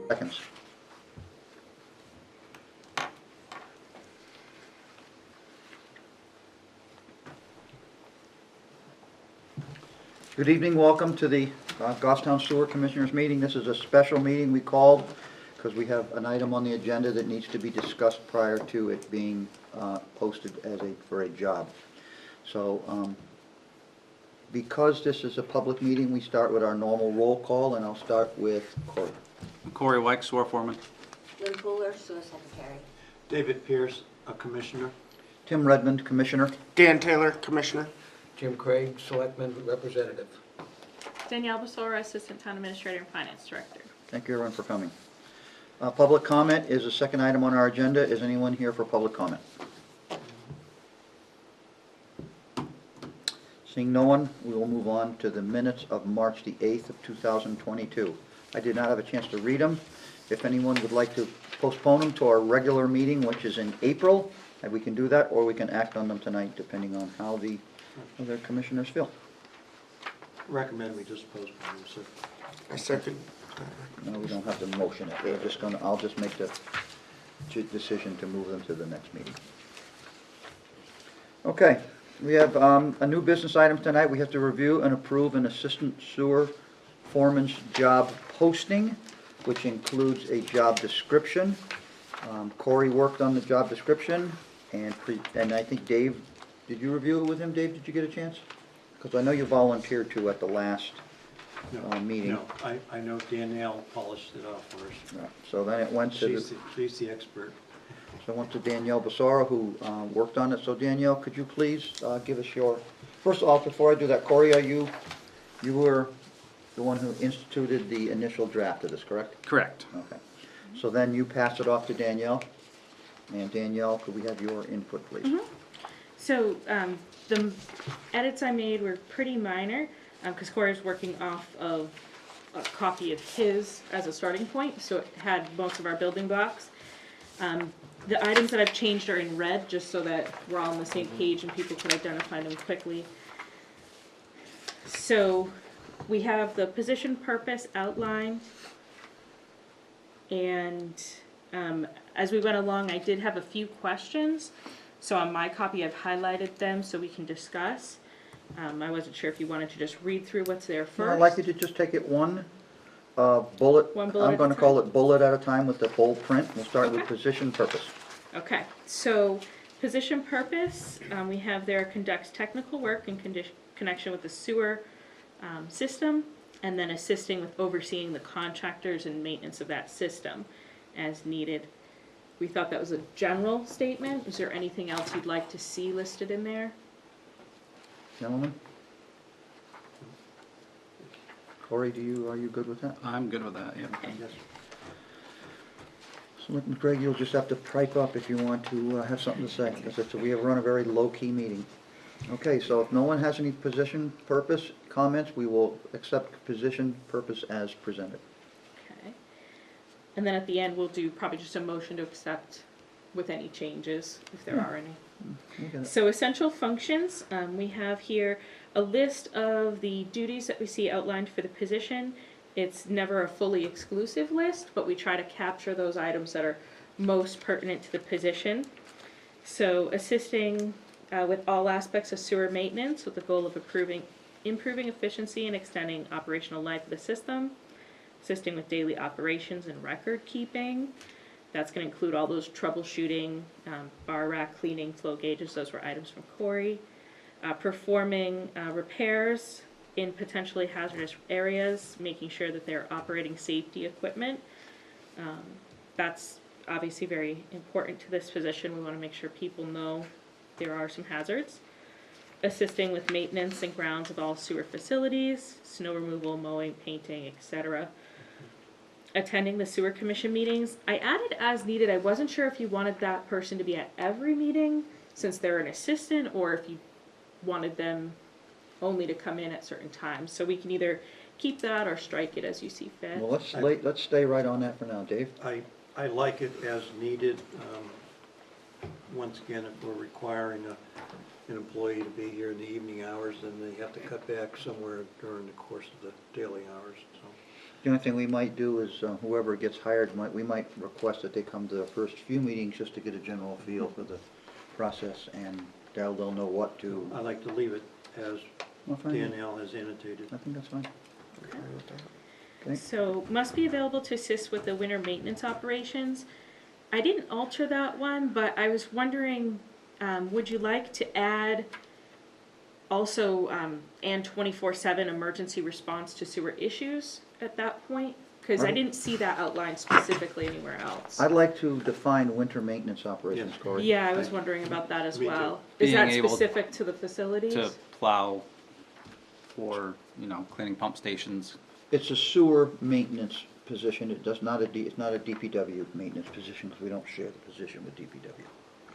seconds. Good evening, welcome to the Goffstown Sewer Commissioners meeting. This is a special meeting we called because we have an item on the agenda that needs to be discussed prior to it being posted as for a job. So because this is a public meeting, we start with our normal roll call, and I'll start with Corey. Corey White, sewer foreman. Lynn Pooler, sewer secretary. David Pierce, a commissioner. Tim Redmond, Commissioner. Dan Taylor, Commissioner. Jim Craig, Selectman Representative. Danielle Basora, Assistant Town Administrator and Finance Director. Thank you, everyone, for coming. Public comment is the second item on our agenda. Is anyone here for public comment? Seeing no one, we will move on to the minutes of March the 8th of 2022. I did not have a chance to read them. If anyone would like to postpone them to our regular meeting, which is in April, we can do that, or we can act on them tonight, depending on how the other commissioners feel. Recommend we just postpone them, sir. I second. No, we don't have to motion it. We're just gonna, I'll just make the decision to move them to the next meeting. Okay, we have a new business item tonight. We have to review and approve an assistant sewer foreman's job posting, which includes a job description. Corey worked on the job description, and I think Dave, did you review it with him, Dave? Did you get a chance? Because I know you volunteered to at the last meeting. No, I know Danielle polished it off first. Yeah, so then it went to She's the expert. So I went to Danielle Basara, who worked on it. So Danielle, could you please give us your, first of all, before I do that, Corey, you were the one who instituted the initial draft of this, correct? Correct. Okay. So then you pass it off to Danielle. And Danielle, could we have your input, please? Mm-hmm. So the edits I made were pretty minor because Corey's working off of a copy of his as a starting point, so it had most of our building blocks. The items that I've changed are in red, just so that we're all on the same page and people can identify them quickly. So we have the position purpose outlined, and as we went along, I did have a few questions. So on my copy, I've highlighted them so we can discuss. I wasn't sure if you wanted to just read through what's there first. I'd like you to just take it one bullet. One bullet I'm at going a to call time. it bullet at a time with the bold print. We'll start with Okay. position purpose. Okay, so position purpose, we have there conducts technical work in connection with the sewer system, and then assisting with overseeing the contractors and maintenance of that system as needed. We thought that was a general statement. Is there anything else you'd like to see listed in there? Gentlemen? Corey, are you good with that? I'm good with that, yeah. Yes. Selectman Craig, you'll just have to pipe up if you want to have something to say, because we have run a very low-key meeting. Okay, so if no one has any position purpose comments, we will accept position purpose as presented. Okay. And then at the end, we'll do probably just a motion to accept with any changes, if there are any. Okay. So essential functions, we have here a list of the duties that we see outlined for the position. It's never a fully exclusive list, but we try to capture those items that are most pertinent to the position. So assisting with all aspects of sewer maintenance with the goal of improving efficiency and extending operational life of the system. Assisting with daily operations and record keeping. That's going to include all those troubleshooting, bar rack cleaning, flow gauges. Those were items from Corey. Performing repairs in potentially hazardous areas, making sure that they're operating safety equipment. That's obviously very important to this position. We want to make sure people know there are some hazards. Assisting with maintenance and grounds of all sewer facilities, snow removal, mowing, painting, etc. Attending the sewer commission meetings. I added as needed. I wasn't sure if you wanted that person to be at every meeting since they're an assistant, or if you wanted them only to come in at certain times. So we can either keep that or strike it as you see fit. Well, let's stay right on that for now, Dave. I like it as needed. Once again, if we're requiring an employee to be here in the evening hours, then they have to cut back somewhere during the course of the daily hours. So The only thing we might do is whoever gets hired, we might request that they come to the first few meetings just to get a general feel for the process, and they'll know what to. I'd like to leave it as Well, fine. Danielle has annotated. I think that's fine. Okay. So, must be available to assist with the winter maintenance operations. I didn't alter that one, but I was wondering, would you like to add also, and 24/7 emergency response to sewer issues at that point? Because I Right. didn't see that outlined specifically anywhere else. I'd like to define winter maintenance operations, Yes. Corey. Yeah, I was wondering about that as Me too. well. Is Being that able specific to the facilities? To plow for, cleaning pump stations. It's a sewer maintenance position. It does not it's not a DPW maintenance position, because we don't share the position with DPW.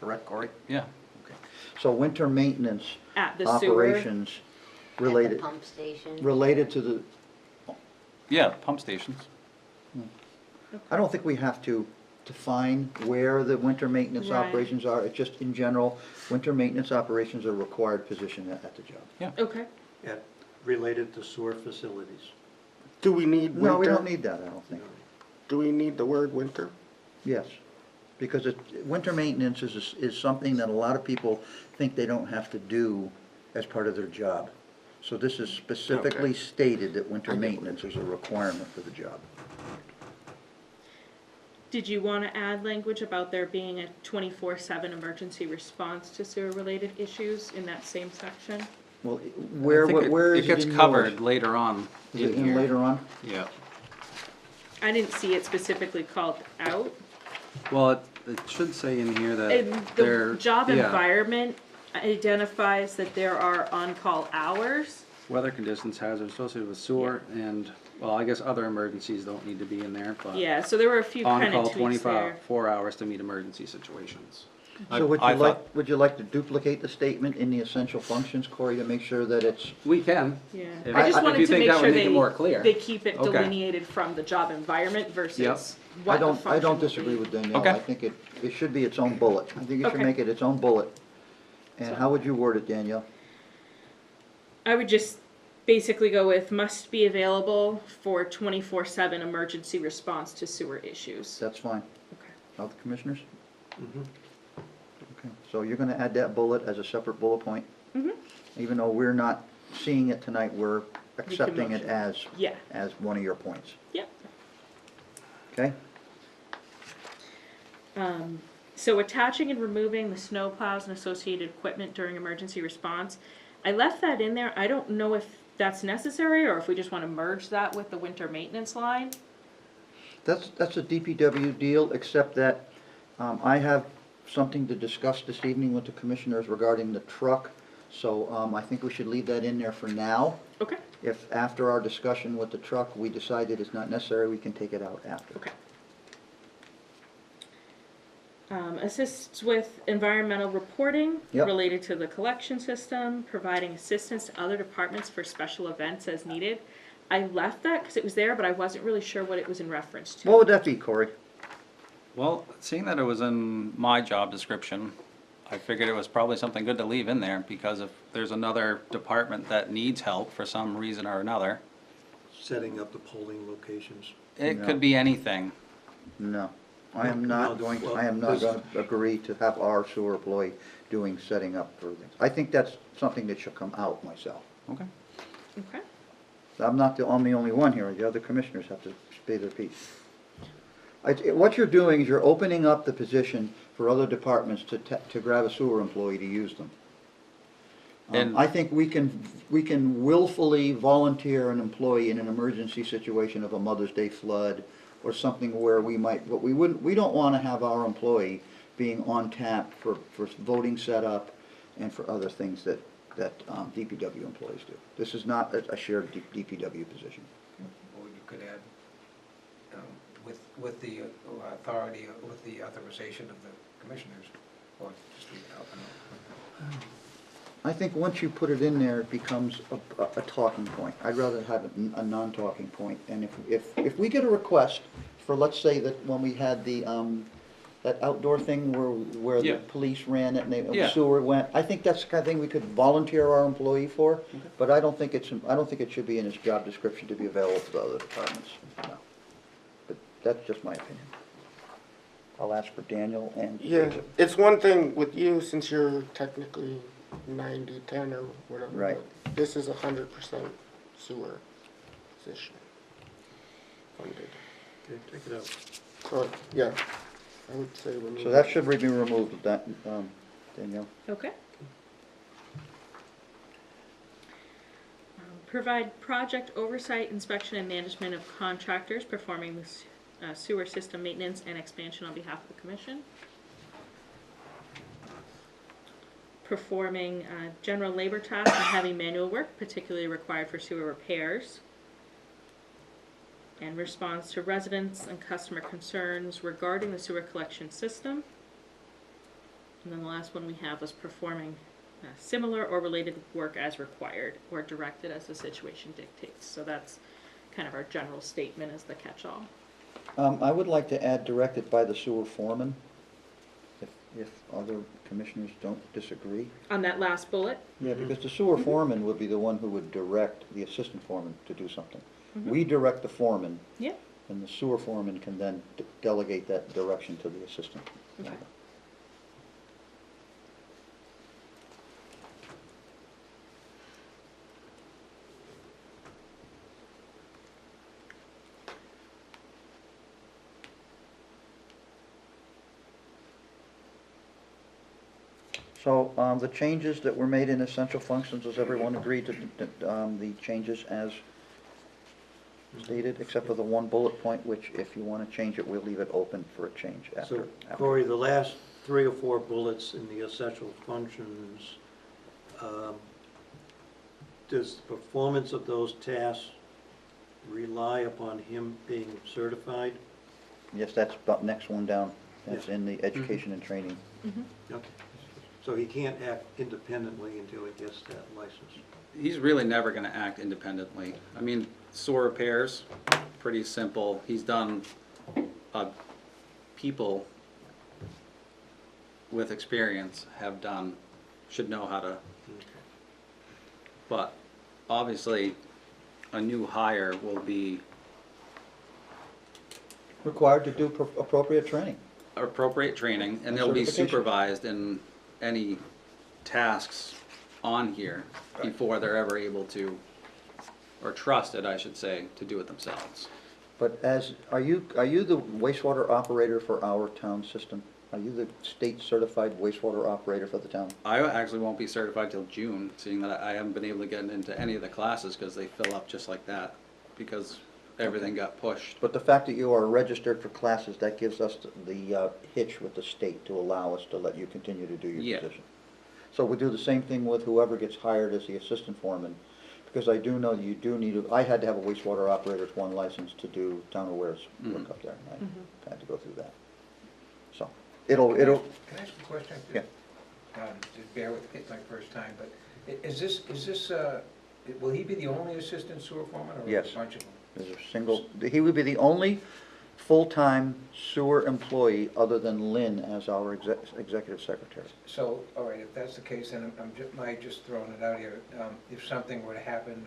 Correct, Corey? Yeah. Okay. So winter maintenance At the sewer? operations At the related, pump station. related to the, Yeah, pump stations. I don't think we have to define where the winter maintenance Right. operations are. It's just in general, winter maintenance operations are a required position at the job. Yeah. Okay. Related to sewer facilities. Do we need winter? No, we don't need that, I don't think. Do we need the word winter? Yes, because winter maintenance is something that a lot of people think they don't have to do as part of their job. So this is specifically Okay. stated that winter I get what maintenance is a requirement for the job. Did you want to add language about there being a 24/7 emergency response to sewer-related issues in that same section? Well, I where think is it it gets in covered yours? later on Is it in in here. later on? Yeah. I didn't see it specifically called out. Well, it should say in here that And they're. the job yeah, environment identifies that there are on-call hours. Weather conditions, hazards associated with sewer, and, well, I guess other emergencies don't need to be in there, but. Yeah, so there were a few kind On-call of tweaks there. 24 hours to meet emergency situations. So would I you thought- would you like to duplicate the statement in the essential functions, Corey, to make sure that it's, We can. Yeah, If- I just if wanted you to think make that sure would make it more clear. they keep it Okay. delineated from the job environment versus Yep. what the I function don't will disagree be. with Danielle. Okay. I think it should be its own bullet. I think you should Okay. make it its own bullet. And So- how would you word it, Danielle? I would just basically go with must be available for 24/7 emergency response to sewer issues. That's fine. Okay. Other commissioners? Mhm. Okay, so you're gonna add that bullet as a separate bullet point? Mhm. Even though we're not seeing it tonight, we're accepting it motion. as, Yeah, as one of your points, yep. okay? So attaching and removing the snow plows and associated equipment during emergency response. I left that in there. I don't know if that's necessary or if we just want to merge that with the winter maintenance line. That's a DPW deal, except that I have something to discuss this evening with the commissioners regarding the truck. So I think we should leave that in there for now. Okay. If after our discussion with the truck, we decide that it's not necessary, we can take it out after. Okay. Assists with environmental reporting Yep. related to the collection system, providing assistance to other departments for special events as needed. I left that because it was there, but I wasn't really sure what it was in reference to. What would that be, Corey? Well, seeing that it was in my job description, I figured it was probably something good to leave in there, because if there's another department that needs help for some reason or another, Setting up the polling locations. it No. could be anything. No. I am No, not going, well, I am not this- going to agree to have our sewer employee doing setting up for things. I think that's something that should come out myself. Okay. Okay. I'm the only one here, the other commissioners have to say their piece. What you're doing is you're opening up the position for other departments to grab a sewer employee to use them. And- I think we can willfully volunteer an employee in an emergency situation of a Mother's Day flood or something where we might, but we don't wanna have our employee being on tap for voting setup and for other things that DPW employees do. This is not a shared DPW position. Or you could add, with the authority, with the authorization of the commissioners, or just leave it out. I think once you put it in there, it becomes a talking point. I'd rather have it a non-talking point. And if we get a request for, let's say that when we had the that outdoor thing where the Yeah. police ran it and Yeah. sewer went, I think that's the kind of thing we could volunteer our employee for, but I don't think it should be in his job description to be available to the other departments, no. But that's just my opinion. I'll ask for Daniel and Yeah, Jacob. it's one thing with you since you're technically 90-10 or whatever. Right. but This is 100% sewer position funded. Okay, take it out. So, yeah, I would say we need. So that should be removed, that, Danielle. Okay. Provide project oversight, inspection, and management of contractors performing the sewer system maintenance and expansion on behalf of the commission. Performing general labor tasks and heavy manual work, particularly required for sewer repairs. And response to residents and customer concerns regarding the sewer collection system. And then the last one we have was performing similar or related work as required or directed as the situation dictates. So that's kind of our general statement as the catch-all. I would like to add directed by the sewer foreman, if other commissioners don't disagree. On that last bullet, Yeah, because the sewer foreman would be the one who would direct the assistant foreman to do something. Mhm. We direct the foreman, yeah, and the sewer foreman can then delegate that direction to the assistant. Okay. So, the changes that were made in essential functions, does everyone agree to the changes as stated, except for the one bullet point, which if you want to change it, we'll leave it open for a change after. So, Corey, the last 3 or 4 bullets in the essential functions, does the performance of those tasks rely upon him being certified? Yes, that's about next one down. That's Yeah. in the education and training. Okay. So he can't act independently until he gets that license? He's really never gonna act independently. I mean, sewer repairs, pretty simple. He's done, people with experience have done, should know how to, but obviously, a new hire will be Required to do appropriate training. appropriate training, and they'll be Certification. supervised in any tasks on here before they're ever able to, or trusted, I should say, to do it themselves. But are you the wastewater operator for our town system? Are you the state certified wastewater operator for the town? I actually won't be certified till June, seeing that I haven't been able to get into any of the classes because they fill up just like that, because everything got pushed. But the fact that you are registered for classes, that gives us the hitch with the state to allow us to let you continue to do your Yeah. position. So we do the same thing with whoever gets hired as the assistant foreman, because I do know you do need, I had to have a wastewater operator's 1 license to do town awares work up there. I had to go through that. So, it'll, Can I ask a question? Yeah. Just bear with me, it's my first time, but is this, will he be the only assistant sewer foreman, or Yes. a bunch of them? there's a single, he would be the only full-time sewer employee other than Lynn as our executive secretary. So, all right, if that's the case, then just throwing it out here, if something were to happen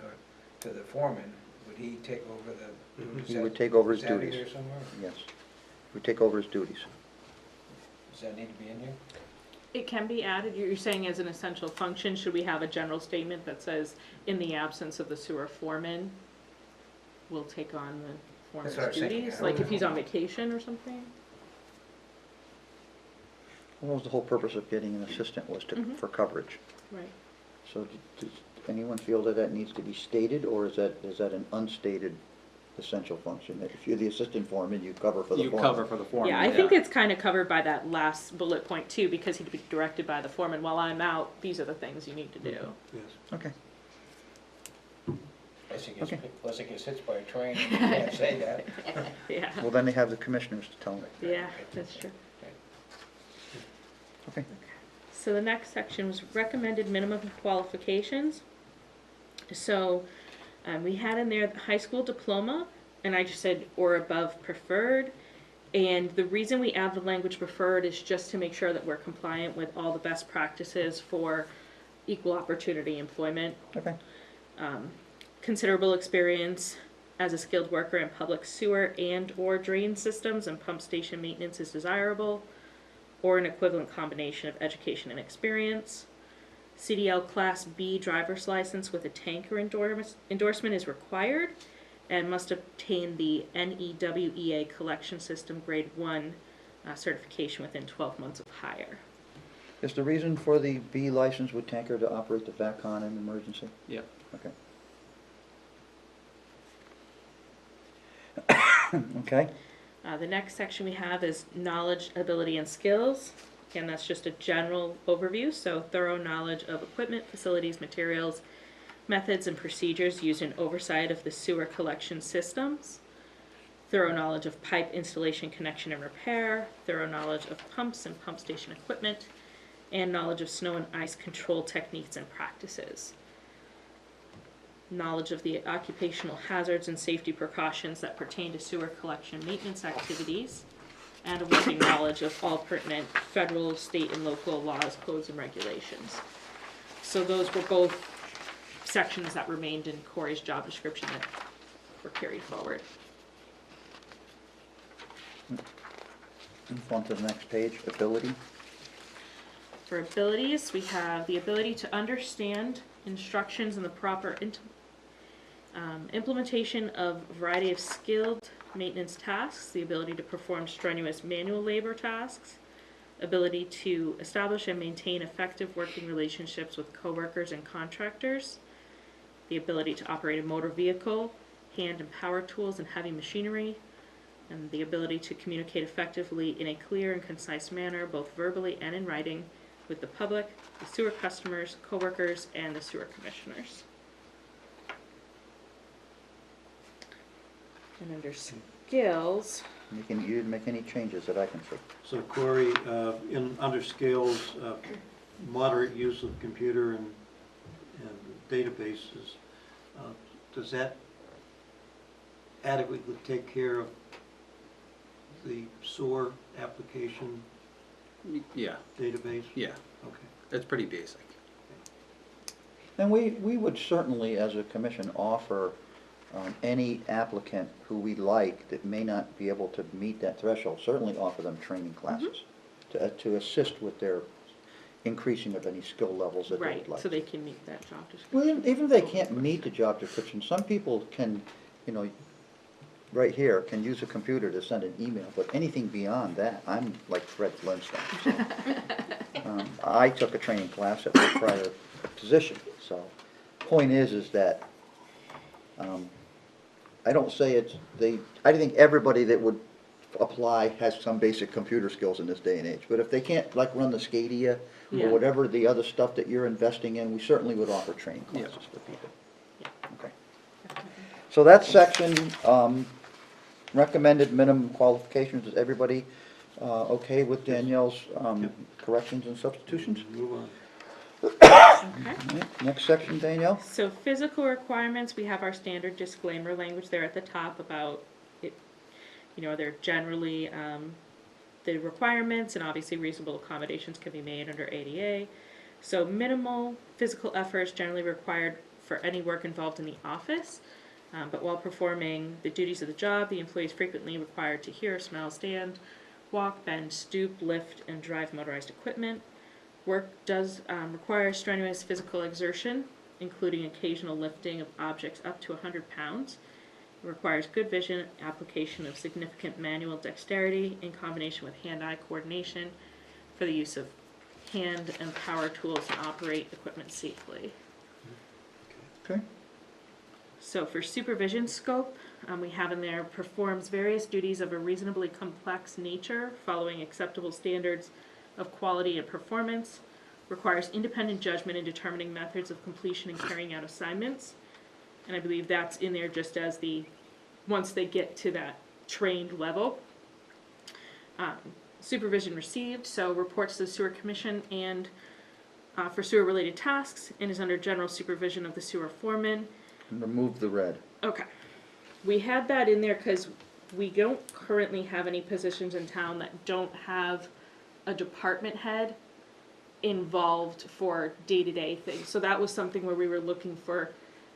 to the foreman, would he take over the? He would take over his Is that in duties. here somewhere? Yes. He would take over his duties. Does that need to be in here? it can be added. You're saying as an essential function, should we have a general statement that says, in the absence of the sewer foreman, we'll take on the foreman's That's what I was thinking. duties? Like if he's on vacation or something? Well, that was the whole purpose of getting an assistant, was to, Mhm. for coverage. Right. So does anyone feel that that needs to be stated, or is that an unstated essential function? If you're the assistant foreman, you cover for the You foreman. cover for the foreman, Yeah, I think it's kind of covered by that last bullet point too, because he'd be directed by the foreman. While I'm out, these are the things you need to do. Yes. Okay. Unless it gets hit by a train, you can't say that. Yeah, Well, then they have the commissioners to tell them. yeah, that's true. Okay. So the next section was recommended minimum qualifications. So we had in there the high school diploma, and I just said or above preferred. And the reason we add the language preferred is just to make sure that we're compliant with all the best practices for equal opportunity employment. Okay. Considerable experience as a skilled worker in public sewer and/or drain systems and pump station maintenance is desirable, or an equivalent combination of education and experience. CDL Class B driver's license with a tanker endorsement is required and must obtain the NEWEA collection system grade 1 certification within 12 months of hire. Is the reason for the B license with tanker to operate the VACCON in emergency? Yep. Okay. Okay. The next section we have is knowledge, ability, and skills. Again, that's just a general overview, so thorough knowledge of equipment, facilities, materials, methods, and procedures used in oversight of the sewer collection systems. Thorough knowledge of pipe installation, connection, and repair. Thorough knowledge of pumps and pump station equipment. And knowledge of snow and ice control techniques and practices. Knowledge of the occupational hazards and safety precautions that pertain to sewer collection maintenance activities, and a working knowledge of all pertinent federal, state, and local laws, codes, and regulations. So those were both sections that remained in Corey's job description that were carried forward. Move on to the next page, ability. For abilities, we have the ability to understand instructions and the proper implementation of a variety of skilled maintenance tasks, the ability to perform strenuous manual labor tasks, ability to establish and maintain effective working relationships with coworkers and contractors, the ability to operate a motor vehicle, hand and power tools and heavy machinery, and the ability to communicate effectively in a clear and concise manner, both verbally and in writing, with the public, the sewer customers, coworkers, and the sewer commissioners. And under skills, You didn't make any changes that I can see. So Corey, under skills, moderate use of computer and databases, does that adequately take care of the SOAR application Yeah, database? yeah, Okay. it's pretty basic. And we would certainly, as a commission, offer any applicant who we like that may not be able to meet that threshold, certainly offer them training classes to assist with their increasing of any skill levels that they right, would like. so they can meet that job description. Well, even if they can't meet the job description, some people can, right here, can use a computer to send an email, but anything beyond that, I'm like Fred Flintstone. So. I took a training class at my prior position, so point is that I don't say I think everybody that would apply has some basic computer skills in this day and age, but if they can't like run the Scadia Yeah. or whatever the other stuff that you're investing in, we certainly would offer training Yeah. classes for people. Yeah. Okay. So that section, recommended minimum qualifications, is everybody okay with Danielle's corrections and substitutions? Move on. Okay. All right, next section, Danielle? So physical requirements, we have our standard disclaimer language there at the top about it, they're generally the requirements, and obviously reasonable accommodations can be made under ADA. So minimal physical effort is generally required for any work involved in the office, but while performing the duties of the job, the employee is frequently required to hear, smell, stand, walk, bend, stoop, lift, and drive motorized equipment. Work does require strenuous physical exertion, including occasional lifting of objects up to 100 pounds. It requires good vision, application of significant manual dexterity in combination with hand-eye coordination for the use of hand and power tools to operate equipment safely. Okay. So for supervision scope, we have in there performs various duties of a reasonably complex nature following acceptable standards of quality and performance, requires independent judgment in determining methods of completion and carrying out assignments. And I believe that's in there just as once they get to that trained level. Supervision received, so reports to the sewer commission and for sewer related tasks, and is under general supervision of the sewer foreman. Remove the red. Okay. We had that in there because we don't currently have any positions in town that don't have a department head involved for day-to-day things. So that was something where we were looking for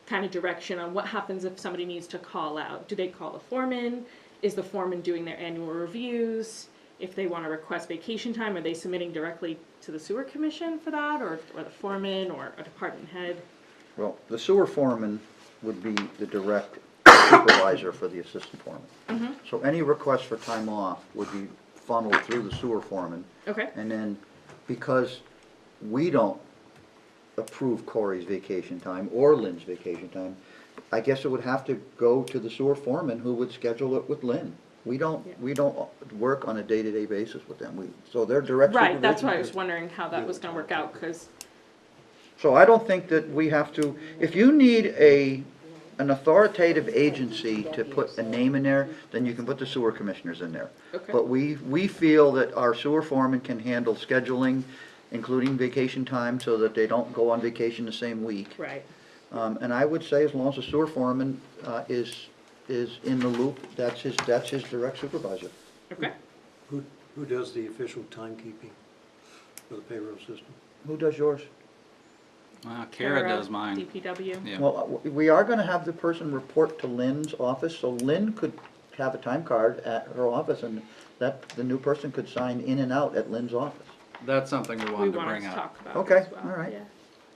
kind of direction on what happens if somebody needs to call out. Do they call the foreman? Is the foreman doing their annual reviews? If they want to request vacation time, are they submitting directly to the sewer commission for that, or the foreman, or a department head? Well, the sewer foreman would be the direct supervisor for the assistant foreman. So any request for time off would be funneled through the sewer foreman. Okay. And then, because we don't approve Corey's vacation time or Lynn's vacation time, I guess it would have to go to the sewer foreman, who would schedule it with Lynn. We don't work on a day-to-day basis with them. So they're direct supervision. Right, that's why I was wondering how that was gonna work out, because, So I don't think that we have to, if you need an authoritative agency to put a name in there, then you can put the sewer commissioners in there. Okay. But we feel that our sewer foreman can handle scheduling, including vacation time, so that they don't go on vacation the same week. right. And I would say as long as the sewer foreman is in the loop, that's his direct supervisor. Okay. Who does the official timekeeping for the payroll system? Who does yours? Kara does mine. DPW. Yeah. Well, we are gonna have the person report to Lynn's office, so Lynn could have a time card at her office, and that, the new person could sign in and out at Lynn's office. That's something we We wanted to wanted bring to up. talk about Okay, as well, all right. yeah.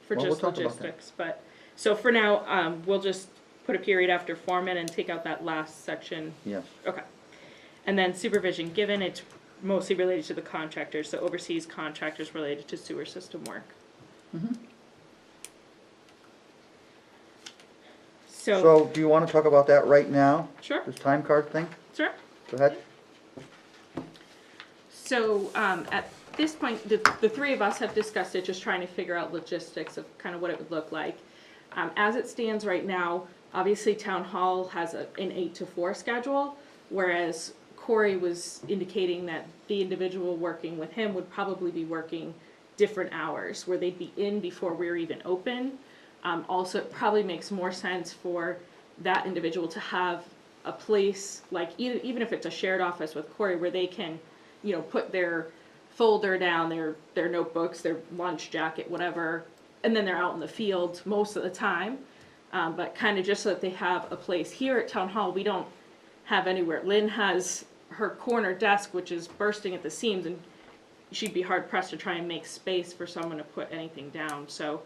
For Well, just we'll talk about that. logistics, but, so for now, we'll just put a period after foreman and take out that last section. Yes. Okay. And then supervision, given it's mostly related to the contractors, so oversees contractors related to sewer system work. So, So, do you wanna talk about that right now? sure, This time card thing? sure. Go ahead. So, at this point, the three of us have discussed it, just trying to figure out logistics of kind of what it would look like. As it stands right now, obviously Town Hall has an 8 to 4 schedule, whereas Corey was indicating that the individual working with him would probably be working different hours, where they'd be in before we're even open. Also, it probably makes more sense for that individual to have a place, like even if it's a shared office with Corey, where they can, put their folder down, their notebooks, their lunch jacket, whatever, and then they're out in the field most of the time. But kind of just so that they have a place. Here at Town Hall, we don't have anywhere. Lynn has her corner desk, which is bursting at the seams, and she'd be hard pressed to try and make space for someone to put anything down. So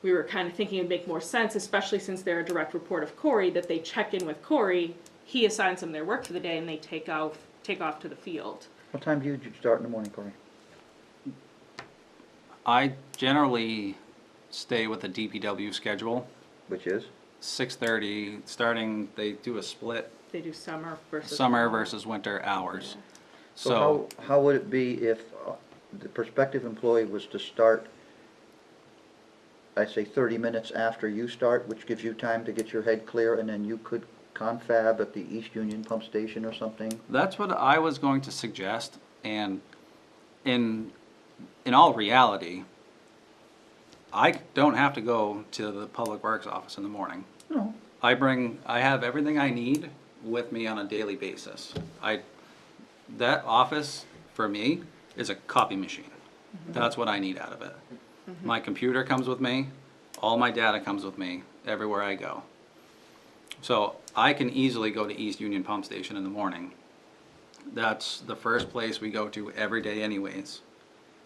we were kind of thinking it'd make more sense, especially since they're a direct report of Corey, that they check in with Corey, he assigns them their work for the day, and they take off to the field. What time do you start in the morning, Corey? I generally stay with the DPW schedule, Which is? 6:30, starting, they do a split, They do summer versus. summer versus winter hours. So how would it be if the prospective employee was to start, I say 30 minutes after you start, which gives you time to get your head clear, and then you could confab at the East Union Pump Station or something? That's what I was going to suggest, and in all reality, I don't have to go to the Public Works office in the morning. No. I have everything I need with me on a daily basis. That office, for me, is a copy machine. That's what I need out of it. My computer comes with me, all my data comes with me, everywhere I go. So I can easily go to East Union Pump Station in the morning. That's the first place we go to every day anyways.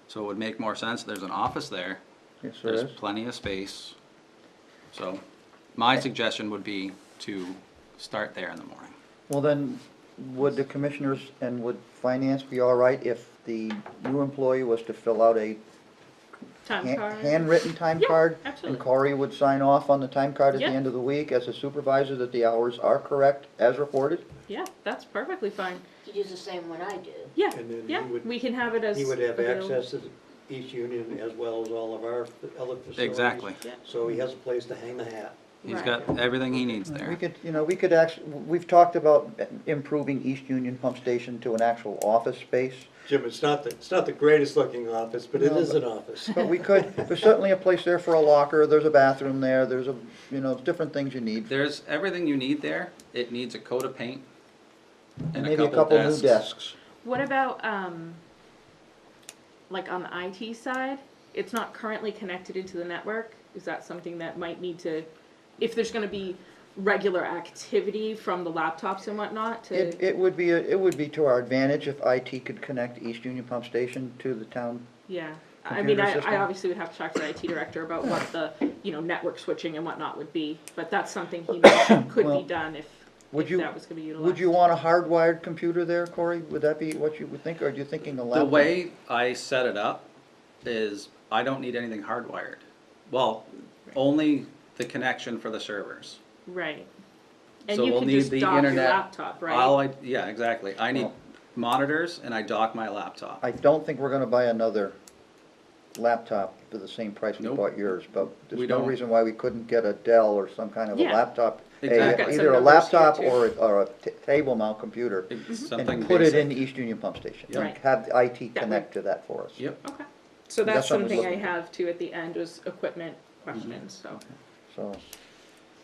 So it would make more sense, there's an office there, Yes, there there's is. plenty of space. So my suggestion would be to start there in the morning. Well, then, would the commissioners and would finance be all right if the new employee was to fill out a Time card. handwritten time Yeah, card? absolutely. And Corey would sign off on the time card at the Yeah. end of the week as a supervisor that the hours are correct as reported? Yeah, that's perfectly fine. You do the same one I do. Yeah, And then he yeah, would- we can have it as. He would have available. access to East Union as well as all of our other facilities. Exactly. Yeah. So he has a place to hang the hat. He's Right. got everything he needs We there. could actually, we've talked about improving East Union Pump Station to an actual office space. Jim, it's not the greatest looking office, but it No, is but- an office. But we could, there's certainly a place there for a locker, there's a bathroom there, there's different things you need. There's everything you need there. It needs a coat of paint. and maybe a couple new desks. What about, like on the IT side? It's not currently connected into the network. Is that something that might need to, if there's gonna be regular activity from the laptops and whatnot to? It would be to our advantage if IT could connect East Union Pump Station to the town. Yeah, I mean, Computer system? I obviously would have to talk to the IT director about what the, network switching and whatnot would be, but that's something he mentioned could Well, be done if Would you, that was gonna be utilized. would you want a hardwired computer there, Corey? Would that be what you would think, or are you thinking a The laptop? way I set it up is I don't need anything hardwired. Well, only the connection for the servers. Right. And So you we'll can need just the dock your internet. laptop, right? Yeah, exactly. I need Well- monitors and I dock my laptop. I don't think we're gonna buy another laptop for the same price we Nope. bought yours, but We there's no don't. reason why we couldn't get a Dell or some kind of a Yeah. laptop. Exactly. Got some Either a numbers here, laptop too. or a table mount computer, Something and put it basic. in the East Union Pump Station. Yep. Right. Have the IT That connect to that for us. Yep. Okay. So That's that's something something to I look at. have too at the end was equipment questions, so. So,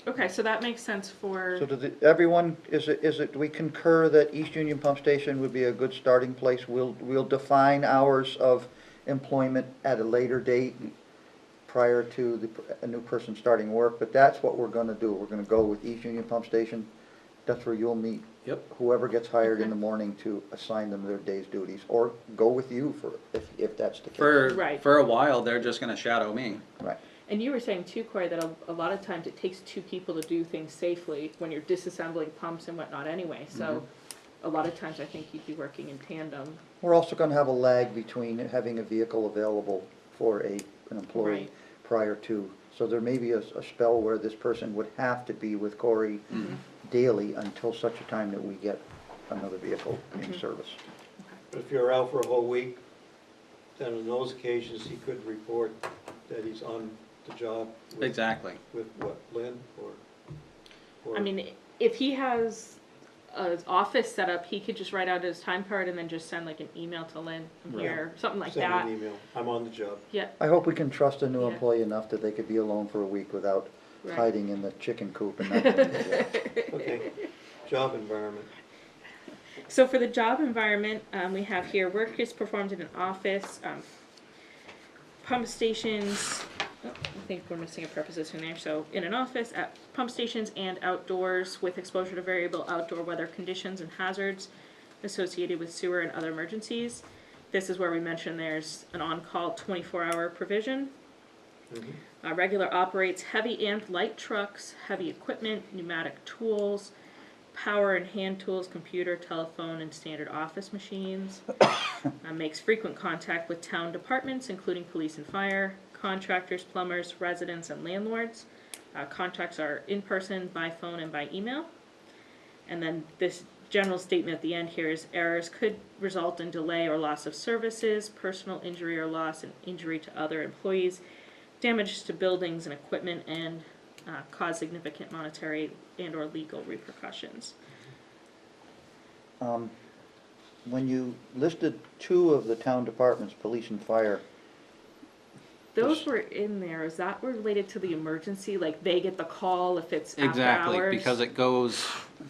Okay, so that makes sense for, so everyone, is it, do we concur that East Union Pump Station would be a good starting place? We'll define hours of employment at a later date prior to a new person starting work, but that's what we're gonna do. We're gonna go with East Union Pump Station. That's where you'll meet Yep. whoever gets hired in Okay. the morning to assign them their day's duties, or go with you for, if that's the case. Right. For a while, they're just gonna shadow me. Right. and you were saying too, Corey, that a lot of times it takes two people to do things safely when you're disassembling pumps and whatnot anyway, so a lot of times I think you'd be working in tandem. We're also gonna have a lag between having a vehicle available for an employee Right. prior to. So there may be a spell where this person would have to be with Corey daily until such a time that we get another vehicle in service. But if you're out for a whole week, then on those occasions, he could report that he's on the job with, Exactly. with what, Lynn, or? I mean, if he has an office set up, he could just write out his time card and then just send like an email to Lynn from here, something like Send that. an email, I'm on the job. Yeah, I hope we can trust a new Yeah. employee enough that they could be alone for a week without Right. hiding in the chicken coop and not doing it. Okay, job environment. so for the job environment, we have here, work is performed in an office, pump stations, oh, I think we're missing a preposition there, so in an office, at pump stations and outdoors with exposure to variable outdoor weather conditions and hazards associated with sewer and other emergencies. This is where we mentioned there's an on-call 24-hour provision. Regular operates heavy and light trucks, heavy equipment, pneumatic tools, power and hand tools, computer, telephone, and standard office machines. Makes frequent contact with town departments, including police and fire, contractors, plumbers, residents, and landlords. Contacts are in person, by phone, and by email. And then this general statement at the end here is errors could result in delay or loss of services, personal injury or loss, and injury to other employees, damages to buildings and equipment, and cause significant monetary and or legal repercussions. When you listed two of the town departments, police and fire, Those were in there. Is that related to the emergency? Like they get the call if it's after Exactly, hours? because it goes,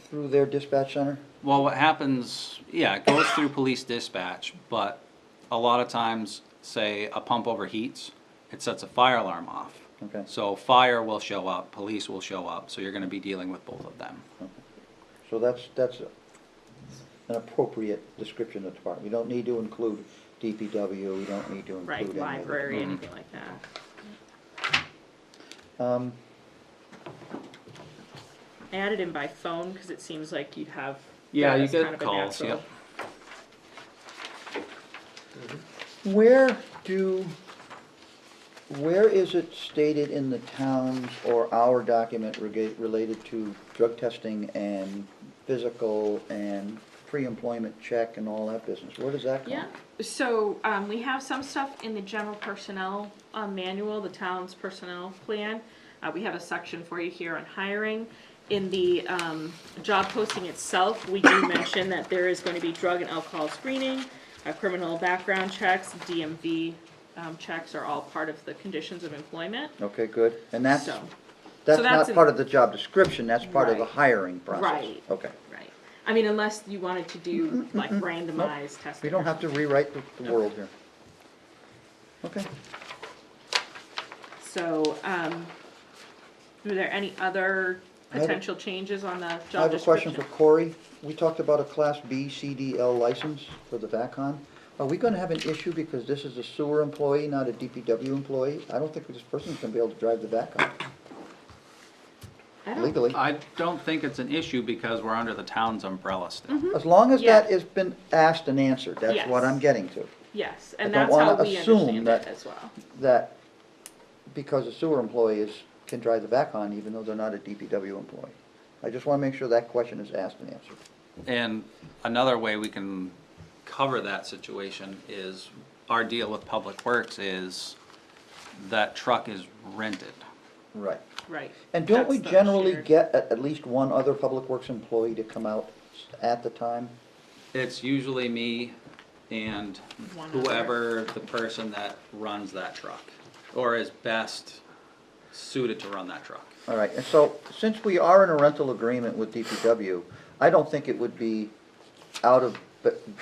through their dispatch center? well, what happens, yeah, it goes through police dispatch, but a lot of times, say a pump overheats, it sets a fire alarm off. Okay. So fire will show up, police will show up, so you're gonna be dealing with both of them. So that's an appropriate description of the department. We don't need to include DPW, we don't need to include Right, any of it. library, anything like that. I added in by phone because it seems like you'd have. Yeah, that you as get kind of a calls, natural- Where is it stated in the town's or our document related to drug testing and physical and pre-employment check and all that business? Where does that come? Yeah, so, we have some stuff in the general personnel, manual, the town's personnel plan. We have a section for you here on hiring. In the, job posting itself, we do mention that there is going to be drug and alcohol screening, criminal background checks, DMV, checks are all part of the conditions of employment. Okay, good. And that's So, not that's part of the job description, that's part of the Right. hiring process? Right. Okay. right. I mean, unless you wanted to do like randomized testing. We don't or have to something. rewrite the world here. Okay. So, were there any other I have a- potential changes on the I job have a question description? for Corey. We talked about a Class B CDL license for the VACON. Are we gonna have an issue because this is a sewer employee, not a DPW employee? I don't think this person's gonna be able to drive the VACON I don't- legally. I don't think it's an issue because we're under the town's umbrella still. Mm-hmm. As long as Yeah. that has been asked and answered, that's what Yes. I'm getting to. Yes, I and don't that's how wanna we assume understand that- it as well. That because a sewer employee can drive the VACON even though they're not a DPW employee. I just wanna make sure that question is asked and answered. And another way we can cover that situation is, our deal with Public Works is that truck is rented. Right. Right. And don't we That's the generally shared- get at least one other Public Works employee to come out at the time? It's usually me and One other. whoever the person that runs that truck, or is best suited to run that truck. All right, and so, since we are in a rental agreement with DPW, I don't think it would be out of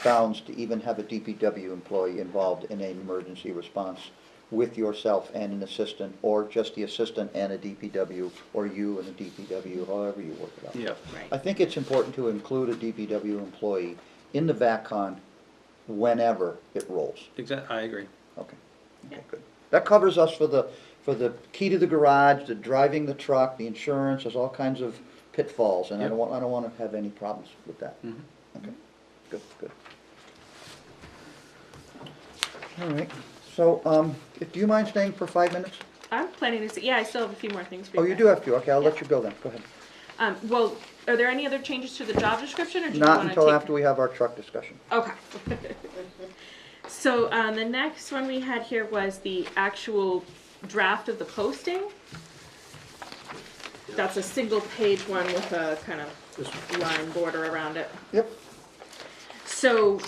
bounds to even have a DPW employee involved in an emergency response with yourself and an assistant, or just the assistant and a DPW, or you and a DPW, however you work it out. Yeah. I think it's important to include a DPW employee in the VACON whenever it rolls. I agree. Okay, okay, good. That covers us for the key to the garage, the driving the truck, the insurance, there's all kinds of pitfalls, and I don't wanna have any problems with that. Mhm. Okay, good, good. All right, so, do you mind staying for 5 minutes? I'm planning to, yeah, I still have a few more things for Oh, you. you guys. do have to, okay, I'll let you go then, go ahead. Well, are there any other changes to the job description, or do you Not wanna until take? after we have our truck discussion. Okay. So, the next one we had here was the actual draft of the posting. That's a single page one with a kind of line border around it. Yep. So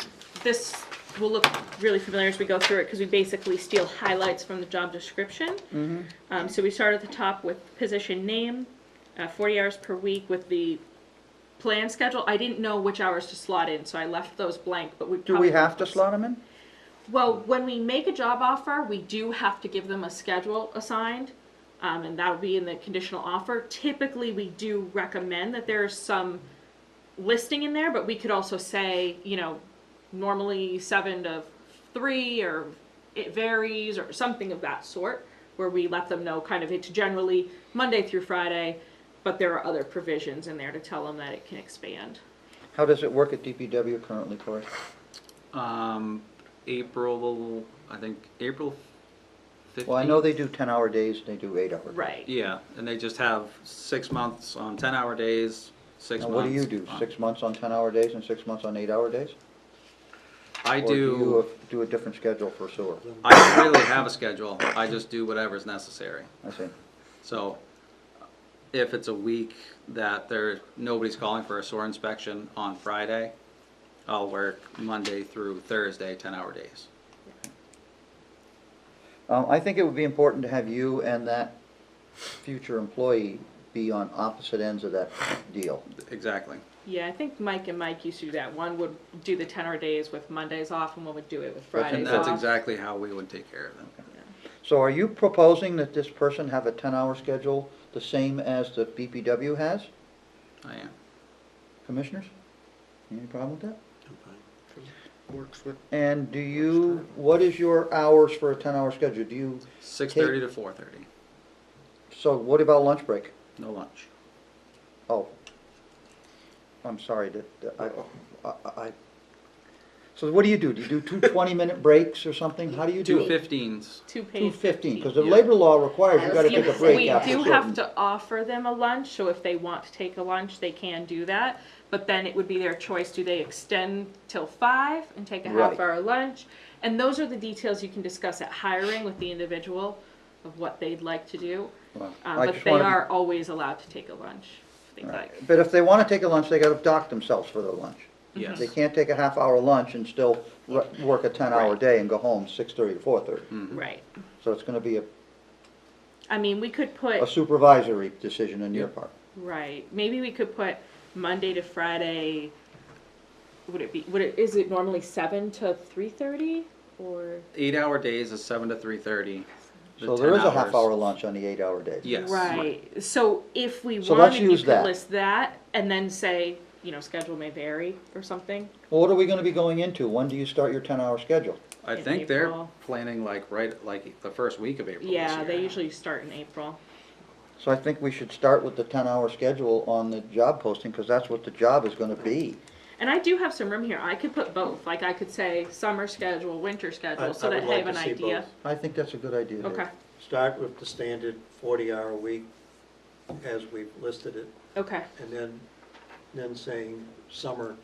this will look really familiar as we go through it, because we basically steal highlights from the job description. So we start at the top with position name, 40 hours per week with the plan schedule. I didn't know which hours to slot in, so I left those blank, but we Do probably we have to slot them in? Well, when we make a job offer, we do have to give them a schedule assigned, and that would be in the conditional offer. Typically, we do recommend that there's some listing in there, but we could also say, you know, normally 7 to 3, or it varies, or something of that sort, where we let them know kind of it's generally Monday through Friday, but there are other provisions in there to tell them that it can expand. How does it work at DPW currently, Corey? April 15th. Well, I know they do 10-hour days, they do 8-hour days. Right. Yeah, and they just have 6 months on 10-hour days, 6 Now, months. what do you do, on- 6 months on 10-hour days and 6 months on 8-hour days? I Or do you do, do a different schedule for sewer? I don't really have a schedule, I just do whatever's necessary. I see. So, if it's a week that nobody's calling for a sewer inspection on Friday, I'll work Monday through Thursday, 10-hour days. I think it would be important to have you and that future employee be on opposite ends of that deal. Exactly. Yeah, I think Mike and Mike used to do that. One would do the 10-hour days with Mondays off, and one would do it with That's- Fridays And off. that's exactly how we would take care of them. So are you proposing that this person have a 10-hour schedule the same as the BPW has, I am. commissioners? Any problem with that? I'm fine. Works with, And do you, what is your hours for a 10-hour schedule? Do you, 6:30 to 4:30, so what about lunch break? no lunch. Oh, I'm sorry, so what do you do? Do you do 2 20-minute breaks or something? How do you do Two it? 15s. 2 paid 2:15, because the Yeah. labor law requires you I was gotta take gonna a break We after do certain. have to offer them a lunch, so if they want to take a lunch, they can do that. But then it would be their choice, do they extend till 5 and take a Right. half-hour lunch? And those are the details you can discuss at hiring with the individual of what they'd like to do. Well, I But just they wanna be- are always allowed to take a lunch, if they'd like. Right. But if they wanna take a lunch, they gotta dock themselves for their lunch. Yes. They can't take a half-hour lunch and still work a 10-hour Right. day and go home 6:30 to 4:30. Mhm. Right. So it's gonna be I mean, we could a put, supervisory decision on your Yep. part. right, maybe we could put Monday to Friday, is it normally 7 to 3:30 or? 8-hour days is 7 to 3:30. So there is a half-hour lunch on the 8-hour days. Yes. Right, so if we So let's wanted, you use could that. list that and then say, schedule may vary or something. Well, what are we gonna be going into? When do you start your 10-hour schedule? I In think they're April. planning like the first week of April this Yeah, year. they usually start in April. So I think we should start with the 10-hour schedule on the job posting, because that's what the job is gonna be. And I do have some room here, I could put both, like I could say summer schedule, winter schedule, so that I have an idea. I think that's a good idea. Dave. Okay, Start with the standard 40-hour week as we've listed it, okay, and then saying summer,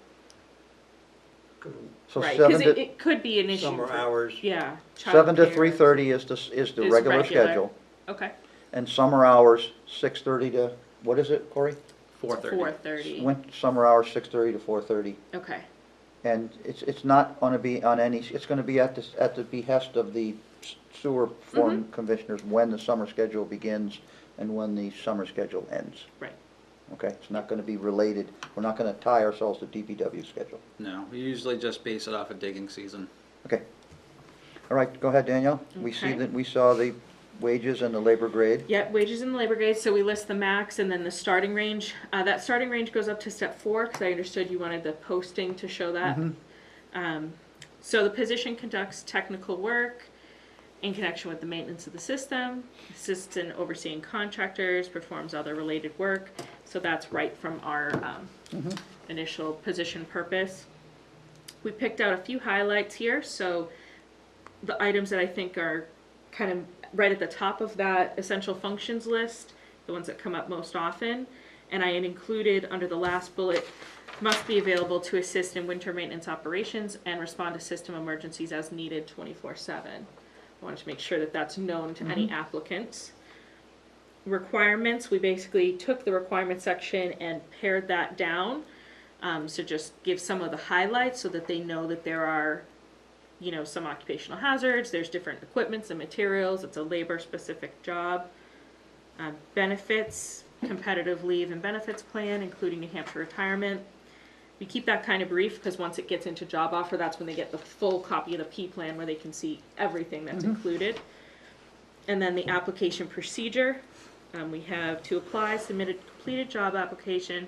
So right, 7 cause to, it could be an issue. summer for- hours. Yeah. 7 to childcare. 3:30 is the Is regular regular. schedule. Okay, And summer hours, 6:30 to, what is it, Corey? 4:30. 4:30, Summer hours, 6:30 to 4:30. okay, And it's not gonna be on any, it's gonna be at the behest of the sewer foreman commissioners when the summer schedule begins and when the summer schedule ends. right. Okay, it's not gonna be related, we're not gonna tie ourselves to DPW schedule. No, we usually just base it off of digging season. Okay. All right, go ahead, Danielle. We see Okay. that, we saw the wages and the labor grade. Yep, wages and labor grades, so we list the max and then the starting range. That starting range goes up to step 4, because I understood you wanted the posting to show that. So the position conducts technical work in connection with the maintenance of the system, assists in overseeing contractors, performs other related work. So that's right from our initial position purpose. We picked out a few highlights here, so the items that I think are kind of right at the top of that essential functions list, the ones that come up most often, and I had included under the last bullet, must be available to assist in winter maintenance operations and respond to system emergencies as needed 24/7. I wanted to make sure that that's known to any applicants. Requirements, we basically took the requirement section and pared that down, so just give some of the highlights so that they know that there are some occupational hazards, there's different equipments and materials, it's a labor-specific job. Benefits, competitive leave and benefits plan, including New Hampshire retirement. We keep that kind of brief, because once it gets into job offer, that's when they get the full copy of the P plan where they can see everything that's included. And then the application procedure, we have to apply, submit a completed job application,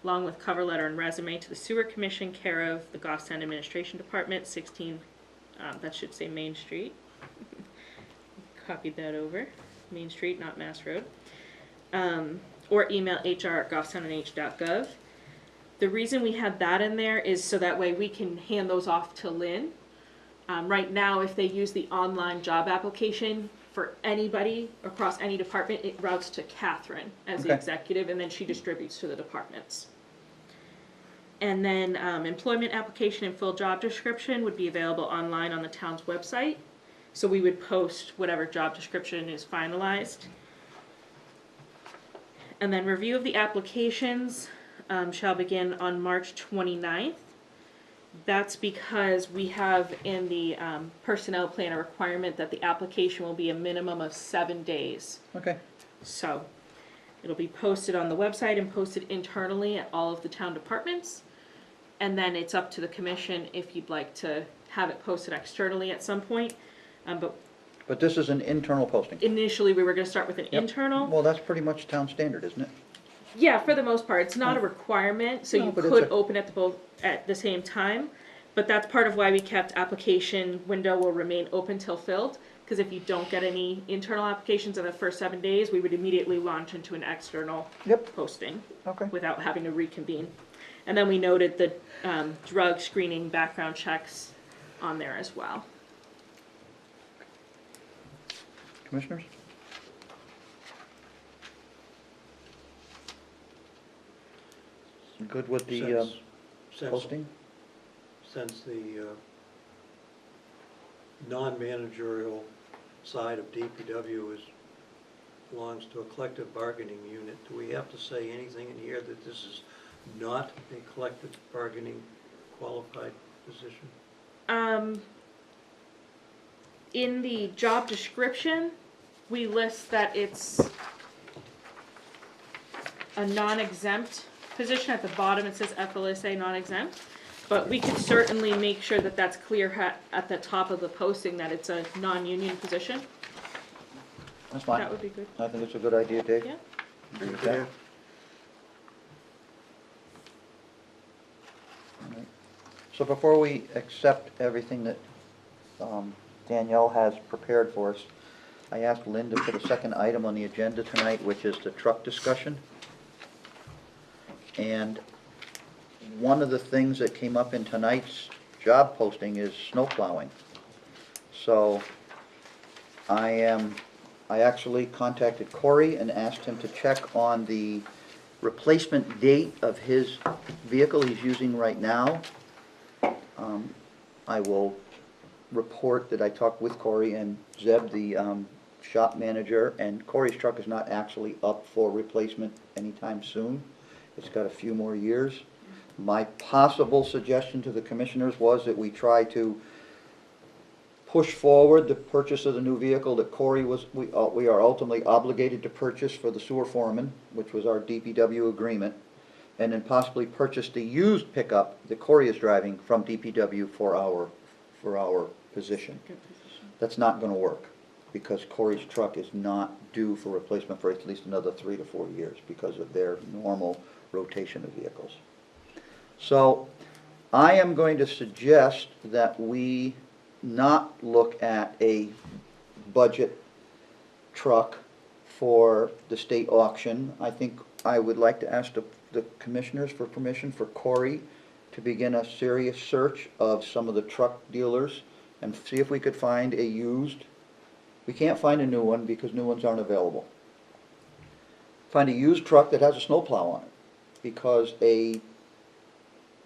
along with cover letter and resume to the Sewer Commission, care of the Goffstown Administration Department, 16, that should say Main Street. Copied that over. Main Street, not Mass Road. Or email hr@goffstownnh.gov. The reason we had that in there is so that way we can hand those off to Lynn. Right now, if they use the online job application for anybody across any department, it routes to Catherine as the Okay. executive, and then she distributes to the departments. And then employment application and full job description would be available online on the town's website. So we would post whatever job description is finalized. And then review of the applications shall begin on March 29th. That's because we have in the personnel plan a requirement that the application will be a minimum of 7 days. Okay, So it'll be posted on the website and posted internally at all of the town departments. And then it's up to the commission if you'd like to have it posted externally at some point. But but this is an internal posting. initially, we were gonna start with an Yep. internal. Well, that's pretty much town standard, isn't it? Yeah, for the most part, it's not a requirement, so No, you but it's could a- open at both at the same time. But that's part of why we kept application window will remain open till filled, because if you don't get any internal applications in the first 7 days, we would immediately launch into an external Yep. posting Okay. without having to reconvene. And then we noted the drug screening background checks on there as well. Commissioners? Good with the Since- posting? Since the non-managerial side of DPW belongs to a collective bargaining unit, do we have to say anything in here that this is not a collective bargaining qualified position? In the job description, we list that it's a non-exempt position. At the bottom, it says FLSA non-exempt. But we could certainly make sure that that's clear at the top of the posting that it's a non-union position. That's fine. That would be good. I think it's a good idea, Dave. Yeah. Agree with that? Yeah. Alright. So before we accept everything that Danielle has prepared for us, I asked Lynn to put a second item on the agenda tonight, which is the truck discussion. And one of the things that came up in tonight's job posting is snow plowing. So I actually contacted Corey and asked him to check on the replacement date of his vehicle he's using right now. I will report that I talked with Corey and Zeb, the shop manager, and Corey's truck is not actually up for replacement anytime soon. It's got a few more years. My possible suggestion to the commissioners was that we try to push forward the purchase of the new vehicle that Corey we are ultimately obligated to purchase for the sewer foreman, which was our DPW agreement, and then possibly purchase the used pickup that Corey is driving from DPW for our position. That's not gonna work, because Corey's truck is not due for replacement for at least another 3 to 4 years because of their normal rotation of vehicles. So I am going to suggest that we not look at a budget truck for the state auction. I think I would like to ask the commissioners for permission for Corey to begin a serious search of some of the truck dealers and see if we could find a used. We can't find a new one because new ones aren't available. Find a used truck that has a snowplow on it, because a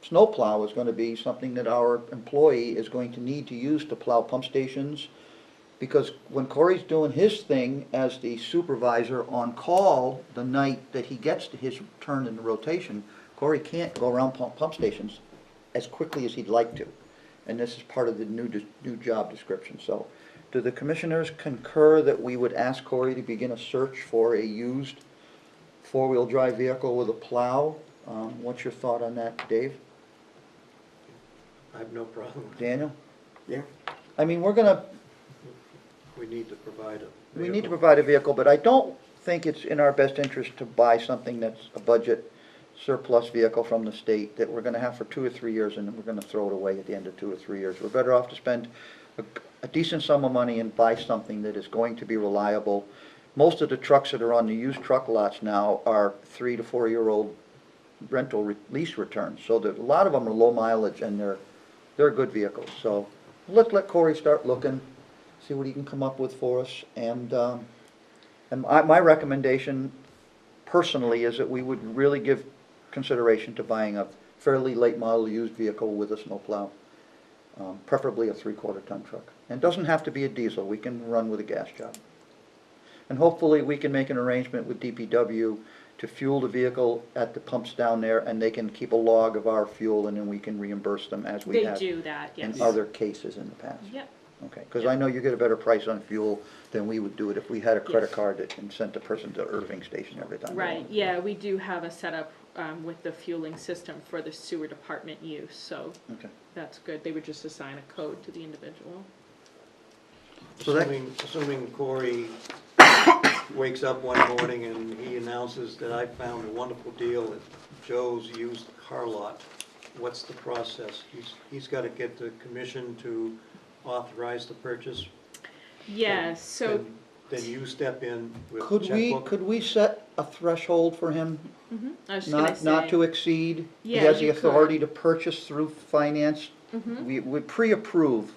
snowplow is going to be something that our employee is going to need to use to plow pump stations, because when Corey's doing his thing as the supervisor on call the night that he gets to his turn in the rotation, Corey can't go around pump stations as quickly as he'd like to. And this is part of the new job description. So do the commissioners concur that we would ask Corey to begin a search for a used four-wheel drive vehicle with a plow? What's your thought on that, Dave? I have no problem. Daniel? Yeah. I mean, we're gonna, We need to provide a we need to vehicle. provide a vehicle, but I don't think it's in our best interest to buy something that's a budget surplus vehicle from the state that we're gonna have for 2 or 3 years and then we're gonna throw it away at the end of 2 or 3 years. We're better off to spend a decent sum of money and buy something that is going to be reliable. Most of the trucks that are on the used truck lots now are 3 to 4 year old rental lease returns. So that a lot of them are low mileage and they're good vehicles. So let's let Corey start looking, see what he can come up with for us. And my recommendation personally is that we would really give consideration to buying a fairly late model used vehicle with a snowplow, preferably a 3/4 ton truck. And it doesn't have to be a diesel, we can run with a gas job. And hopefully we can make an arrangement with DPW to fuel the vehicle at the pumps down there, and they can keep a log of our fuel, and then we can reimburse them as we They have do that, yes. in other cases in the past. Yep. Okay, because I know you get a better price on fuel than we would do it if we had a credit Yes. card that can send the person to Irving Station every time. they Right, want. yeah, we do have a setup with the fueling system for the sewer department use, so Okay. that's good. They would just assign a code to the individual. So that- Assuming Corey wakes up one morning and he announces that I found a wonderful deal at Joe's used car lot, what's the process? He's got to get the commission to authorize the purchase? Yeah, so, Then you step in with Could checkbook? could we set a threshold for him, I was just gonna say. not to exceed? He Yeah, has the you authority to could. purchase through finance. We would pre-approve